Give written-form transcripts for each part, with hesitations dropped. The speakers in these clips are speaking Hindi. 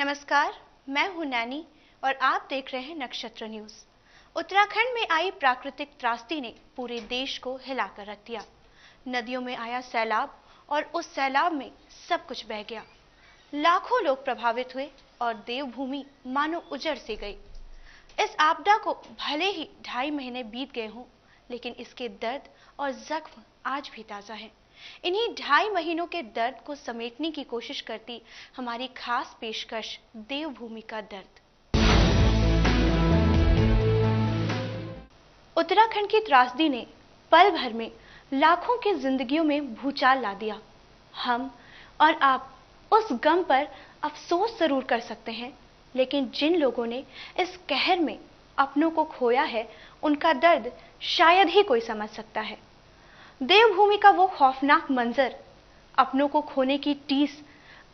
नमस्कार, मैं हूं नैनी और आप देख रहे हैं नक्षत्र न्यूज। उत्तराखंड में आई प्राकृतिक त्रासदी ने पूरे देश को हिलाकर रख दिया। नदियों में आया सैलाब और उस सैलाब में सब कुछ बह गया। लाखों लोग प्रभावित हुए और देवभूमि मानो उजड़ सी गई। इस आपदा को भले ही 2.5 महीने बीत गए हों, लेकिन इसके दर्द और जख्म आज भी ताजा हैं। इन्हीं 2.5 महीनों के दर्द को समेटने की कोशिश करती हमारी खास पेशकश देवभूमि का दर्द। उत्तराखंड की त्रासदी ने पल भर में लाखों की जिंदगियों में भूचाल ला दिया। हम और आप उस गम पर अफसोस जरूर कर सकते हैं, लेकिन जिन लोगों ने इस कहर में अपनों को खोया है, उनका दर्द शायद ही कोई समझ सकता है। देवभूमि का वो खौफनाक मंजर, अपनों को खोने की टीस,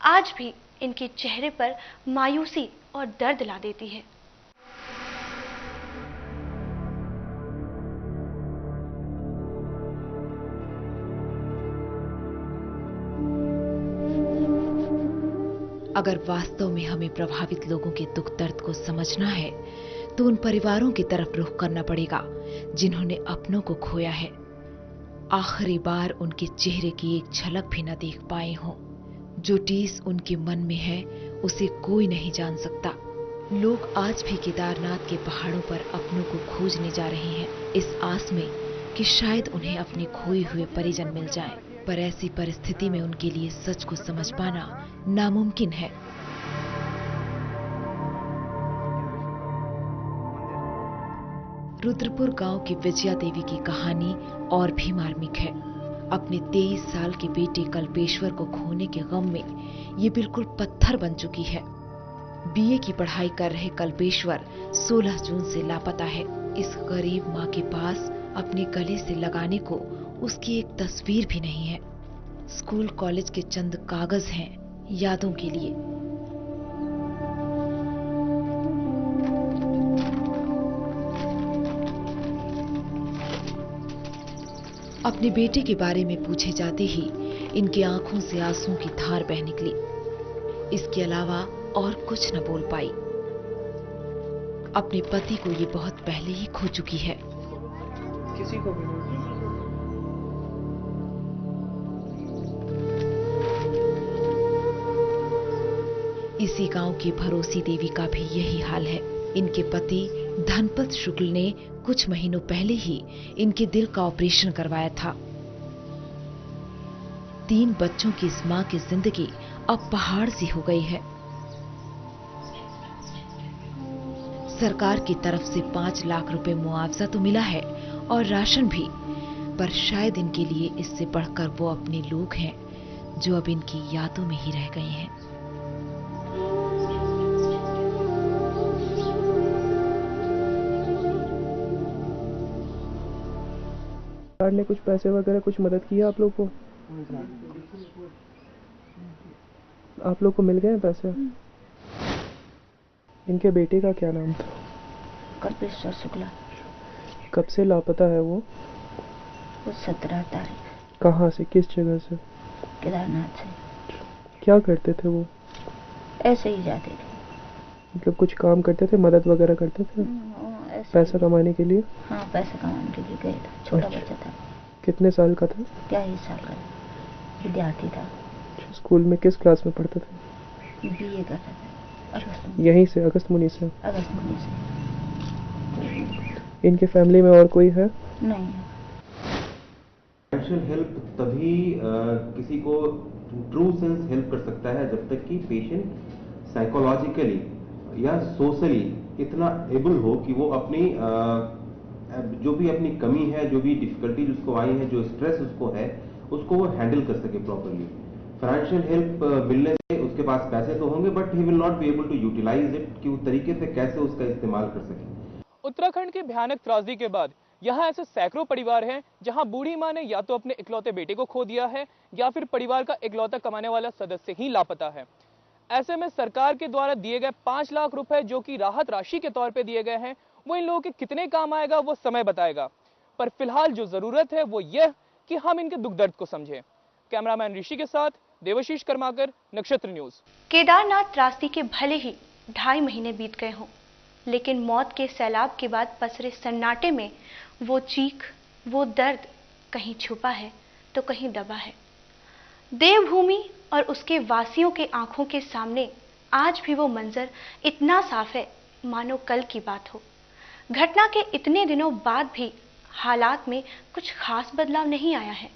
आज भी इनके चेहरे पर मायूसी और दर्द ला देती है। अगर वास्तव में हमें प्रभावित लोगों के दुख दर्द को समझना है, तो उन परिवारों की तरफ रुख करना पड़ेगा जिन्होंने अपनों को खोया है। आखिरी बार उनके चेहरे की एक झलक भी न देख पाए हों। जो टीस उनके मन में है, उसे कोई नहीं जान सकता। लोग आज भी केदारनाथ के पहाड़ों पर अपनों को खोजने जा रहे हैं, इस आस में कि शायद उन्हें अपने खोए हुए परिजन मिल जाएं। पर ऐसी परिस्थिति में उनके लिए सच को समझ पाना नामुमकिन है। रुद्रपुर गांव की विजया देवी की कहानी और भी मार्मिक है। अपने 23 साल के बेटे कल्पेश्वर को खोने के गम में ये बिल्कुल पत्थर बन चुकी है। बीए की पढ़ाई कर रहे कल्पेश्वर 16 जून से लापता है। इस गरीब माँ के पास अपने गले से लगाने को उसकी एक तस्वीर भी नहीं है। स्कूल कॉलेज के चंद कागज हैं यादों के लिए। अपने बेटे के बारे में पूछे जाते ही इनकी आंखों से आंसुओं की धार बह निकली। इसके अलावा और कुछ न बोल पाई। अपने पति को ये बहुत पहले ही खो चुकी है। किसी को भी नहीं। इसी गांव की भरोसी देवी का भी यही हाल है। इनके पति धनपत शुक्ल ने कुछ महीनों पहले ही इनके दिल का ऑपरेशन करवाया था। 3 बच्चों की इस मां की जिंदगी अब पहाड़ सी हो गई है। सरकार की तरफ से 5 लाख रुपए मुआवजा तो मिला है और राशन भी, पर शायद इनके लिए इससे बढ़कर वो अपने लोग हैं जो अब इनकी यादों में ही रह गए हैं। सरकार ने कुछ पैसे वगैरह कुछ मदद किया आप लोग को? आप लोग को मिल गए पैसे? इनके बेटे का क्या नाम था? कल्पेश्वर शुक्ला। कब से लापता है वो? 17 तारीख। कहाँ से, किस जगह से? केदारनाथ से। क्या करते थे वो? ऐसे ही जाते थे। मतलब कुछ काम करते थे, मदद वगैरह करते थे पैसा कमाने के लिए? हाँ, पैसा कमाने के लिए गए था। छोटा बच्चा था। कितने साल का था? 23 साल का विद्यार्थी था। स्कूल में किस क्लास में पढ़ता था? बीए करता था। यहीं से, अगस्त मुनि से? अगस्त मुनि से। इनके फैमिली में और कोई है? नहीं। फाइनेंशियल हेल्प तभी किसी को ट्रू सेंस हेल्प कर सकता है जब तक कि पेशेंट साइकोलॉजिकली या सोशली इतना एबल हो कि वो अपनी जो भी अपनी कमी है, जो भी डिफिकल्टी उसको आई है, जो स्ट्रेस उसको है, उसको वो हैंडल कर सके प्रॉपरली। फाइनेंशियल हेल्प मिलने से उसके पास पैसे तो होंगे, but he will not be able to utilize it, कि उस तरीके से कैसे उसका इस्तेमाल कर सके। उत्तराखंड की भयानक त्रासदी के बाद यहाँ ऐसे सैकड़ों परिवार हैं जहां बूढ़ी मां ने या तो अपने इकलौते बेटे को खो दिया है या फिर परिवार का इकलौता कमाने वाला सदस्य ही लापता है। ऐसे में सरकार के द्वारा दिए गए 5 लाख रुपए जो कि राहत राशि के तौर पे दिए गए हैं, वो इन लोगों के कितने काम आएगा वो समय बताएगा। पर फिलहाल जो जरूरत है वो यह कि हम इनके दुख दर्द को समझें। कैमरामैन ऋषि के साथ देवाशीष कर्माकर, नक्षत्र न्यूज। केदारनाथ त्रासदी के भले ही 2.5 महीने बीत गए हों, लेकिन मौत के सैलाब के बाद पसरे सन्नाटे में वो चीख, वो दर्द कहीं छुपा है तो कहीं दबा है। देवभूमि और उसके वासियों के आंखों के सामने आज भी वो मंजर इतना साफ है मानो कल की बात हो। घटना के इतने दिनों बाद भी हालात में कुछ खास बदलाव नहीं आया है।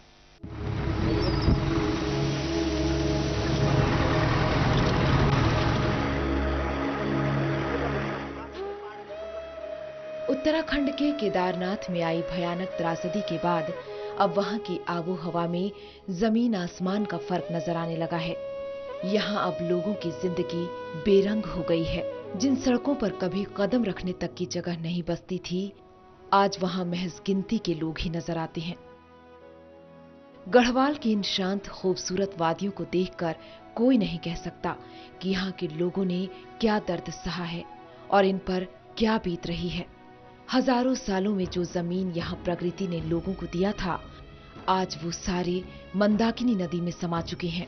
उत्तराखंड के केदारनाथ में आई भयानक त्रासदी के बाद अब वहां की आबो हवा में जमीन आसमान का फर्क नजर आने लगा है। यहाँ अब लोगों की जिंदगी बेरंग हो गई है। जिन सड़कों पर कभी कदम रखने तक की जगह नहीं बचती थी, आज वहां महज गिनती के लोग ही नजर आते हैं। गढ़वाल की इन शांत खूबसूरत वादियों को देखकर कोई नहीं कह सकता कि यहाँ के लोगों ने क्या दर्द सहा है और इन पर क्या बीत रही है। हजारों सालों में जो जमीन यहाँ प्रकृति ने लोगों को दिया था, आज वो सारे मंदाकिनी नदी में समा चुके हैं।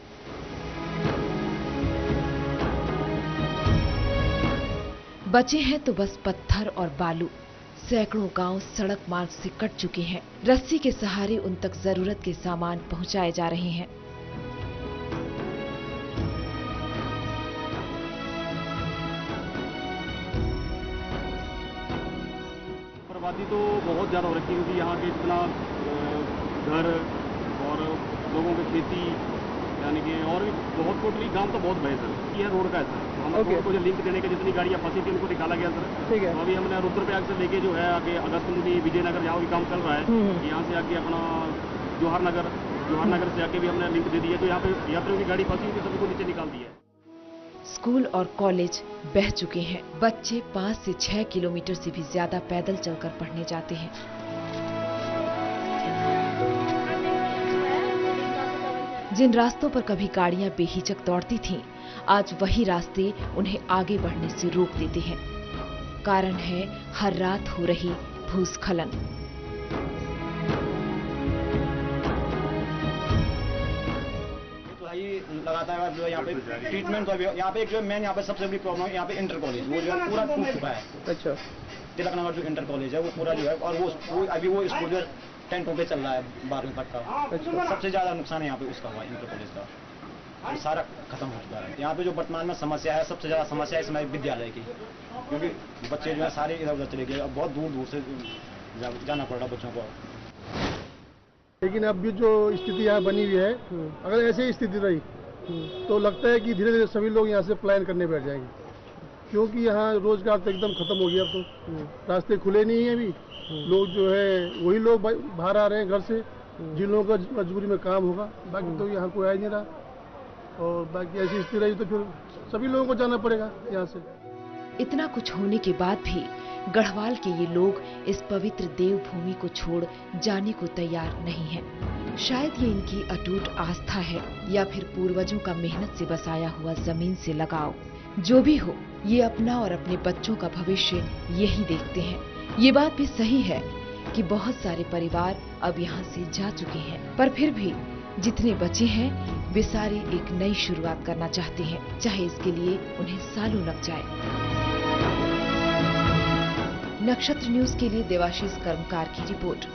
बचे हैं तो बस पत्थर और बालू। सैकड़ों गांव सड़क मार्ग से कट चुके हैं। रस्सी के सहारे उन तक जरूरत के सामान पहुंचाए जा रहे हैं। बर्बादी तो बहुत ज़्यादा हो रखी है, क्योंकि यहाँ के जितना घर और लोगों की खेती, यानी कि और भी बहुत टोटली काम तो बहुत बड़े सर। ये रोड का है सर, हम रोड को जो लिंक देने के जितनी गाड़ियाँ फंसी थी उनको निकाला गया सर। ठीक है। तो अभी हमने रुद्रप्रयाग से लेके जो है आगे अगस्तमुनि, विजयनगर जहाँ भी काम चल रहा है, यहाँ से आके अपना जवाहर नगर से आके भी हमने लिंक दे दी है। तो यहाँ पे यात्रियों की गाड़ी फंसी हुई, सभी को नीचे निकाल दिया है। स्कूल और कॉलेज बह चुके हैं। बच्चे 5 से 6 किलोमीटर से भी ज्यादा पैदल चलकर पढ़ने जाते हैं। जिन रास्तों पर कभी गाड़ियां बेहिचक दौड़ती थीं, आज वही रास्ते उन्हें आगे बढ़ने से रोक देते हैं। कारण है हर रात हो रही भूस्खलन। लगातार जो है यहाँ पे ट्रीटमेंट तो यहाँ पे एक जो है मेन यहाँ पे सबसे बड़ी प्रॉब्लम है यहाँ पे इंटर कॉलेज, वो जो है पूरा टूट चुका है। अच्छा। तिलकनगर जो इंटर कॉलेज है वो पूरा जो है, और वो अभी वो स्कूल जो टेंटों पे चल रहा है 12वीं तक का। अच्छा। सबसे ज्यादा नुकसान है यहाँ पे उसका हुआ, इंटर कॉलेज का। सारा खत्म हो चुका है। यहाँ पे जो वर्तमान में समस्या है, सबसे ज्यादा समस्या है इसमें विद्यालय की, क्योंकि बच्चे जो है सारे इधर उधर चले गए। अब बहुत दूर दूर से जाना पड़ रहा बच्चों को। लेकिन अब भी जो स्थिति यहाँ बनी हुई है, अगर ऐसे ही स्थिति रही तो लगता है कि धीरे धीरे सभी लोग यहाँ से पलायन करने बैठ जाएंगे, क्योंकि यहाँ रोजगार तो एकदम खत्म हो गया। अब तो रास्ते खुले नहीं है। अभी लोग जो है वही लोग बाहर आ रहे हैं घर से, जिन लोगों का मजबूरी में काम होगा, बाकी तो यहाँ कोई आ नहीं रहा। और बाकी ऐसी स्थिति रही तो फिर सभी लोगों को जाना पड़ेगा यहाँ से। इतना कुछ होने के बाद भी गढ़वाल के ये लोग इस पवित्र देवभूमि को छोड़ जाने को तैयार नहीं हैं। शायद ये इनकी अटूट आस्था है या फिर पूर्वजों का मेहनत से बसाया हुआ जमीन से लगाव। जो भी हो, ये अपना और अपने बच्चों का भविष्य यही देखते हैं। ये बात भी सही है कि बहुत सारे परिवार अब यहाँ से जा चुके हैं, पर फिर भी जितने बचे हैं वे सारे एक नई शुरुआत करना चाहते हैं, चाहे इसके लिए उन्हें सालों लग जाए। नक्षत्र न्यूज के लिए देवाशीष कर्मकार की रिपोर्ट।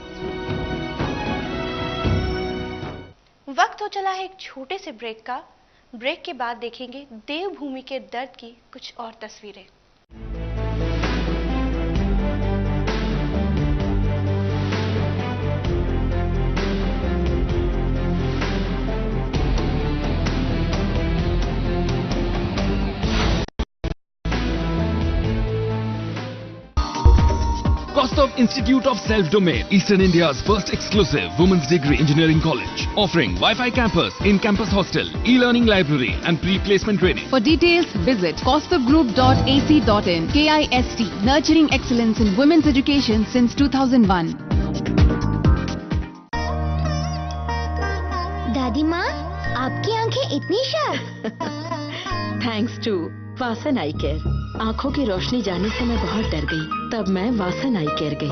वक्त हो चला है एक छोटे से ब्रेक का। ब्रेक के बाद देखेंगे देवभूमि के दर्द की कुछ और तस्वीरें। Kostov Institute of Self-Domain, Eastern India's first exclusive women's degree engineering college, offering Wi-Fi campus, in-campus hostel, e-learning library and pre-placement training. For details, visit kostovgroup.ac.in. KIST, nurturing excellence in women's education since 2001. दादी माँ, आपकी आंखें इतनी sharp. Thanks to Vasan eye care. आंखों की रोशनी जाने से मैं बहुत डर गई, तब मैं वासन आई केयर गई।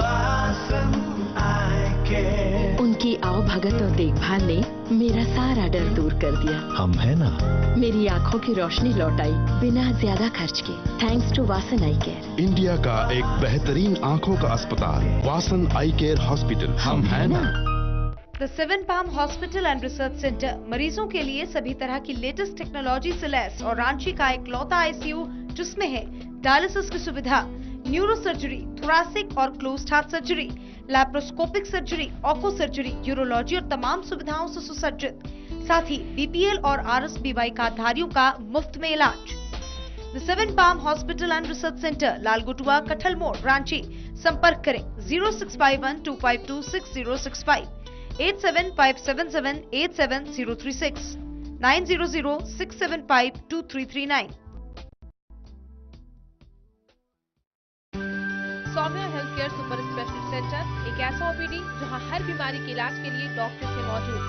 उनकी आपकी आवभगत और देखभाल ने मेरा सारा डर दूर कर दिया। हम है ना। मेरी आँखों की रोशनी लौट आई बिना ज्यादा खर्च के, thanks to Vasan eye care. India का एक बेहतरीन आँखों का अस्पताल, वासन आई केयर हॉस्पिटल। हम है ना। The seven palm hospital and research centre मरीजों के लिए सभी तरह की लेटेस्ट टेक्नोलॉजी से लैस और रांची का इकलौता आईसीयू जिसमें है डायलिसिस की सुविधा, न्यूरो सर्जरी, थोरैसिक और closed heart surgery, laparoscopic surgery, onco surgery, urology और तमाम सुविधाओं से सुसज्जित, साथ ही बीपीएल और आरएसबीवाई कार्डधारियों का मुफ्त में इलाज। The seven palm hospital and research centre, Lalgutua, Kathal More, Ranchi. संपर्क करें 0651252665, 8757787036, 900675239। Saumya health care super specialist centre एक ऐसा ओपीडी जहां हर बीमारी के इलाज के लिए डॉक्टर से मौजूद।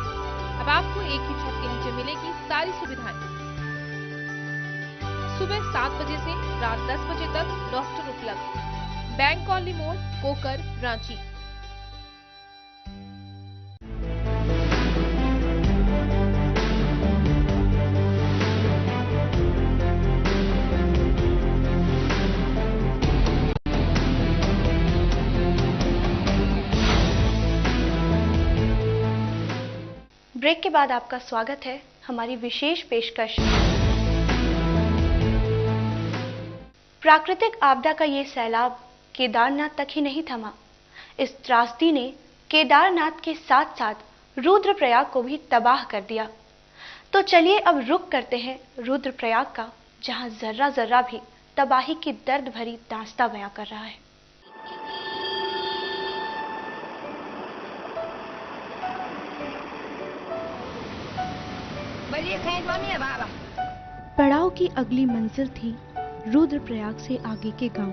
अब आपको एक ही छत के नीचे मिलेगी सारी सुविधाएं। सुबह 7 बजे से रात 10 बजे तक डॉक्टर उपलब्ध। बैंक कॉलोनी मोड़, कोकर, रांची। ब्रेक के बाद आपका स्वागत है हमारी विशेष पेशकश। प्राकृतिक आपदा का ये सैलाब केदारनाथ तक ही नहीं थमा। इस त्रासदी ने केदारनाथ के साथ साथ रुद्रप्रयाग को भी तबाह कर दिया। तो चलिए अब रुक करते हैं रुद्रप्रयाग का, जहां जर्रा जर्रा भी तबाही की दर्द भरी दास्तां बयां कर रहा है। पड़ाव की अगली मंजिल थी रुद्रप्रयाग से आगे के गांव,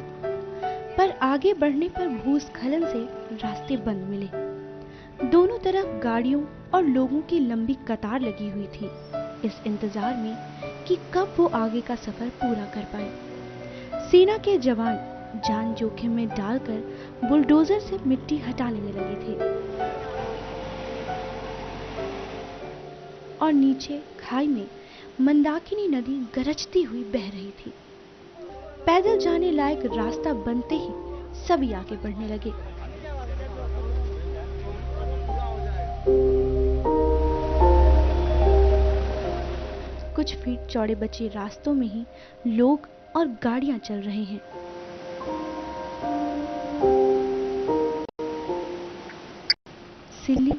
पर आगे बढ़ने पर भूस्खलन से रास्ते बंद मिले। दोनों तरफ गाड़ियों और लोगों की लंबी कतार लगी हुई थी, इस इंतजार में कि कब वो आगे का सफर पूरा कर पाए। सेना के जवान जान जोखिम में डालकर बुलडोजर से मिट्टी हटाने में लगे थे और नीचे खाई में मंदाकिनी नदी गरजती हुई बह रही थी। पैदल जाने लायक रास्ता बनते ही सभी आगे बढ़ने लगे। कुछ फीट चौड़े बचे रास्तों में ही लोग और गाड़ियां चल रहे हैं। सिल्ली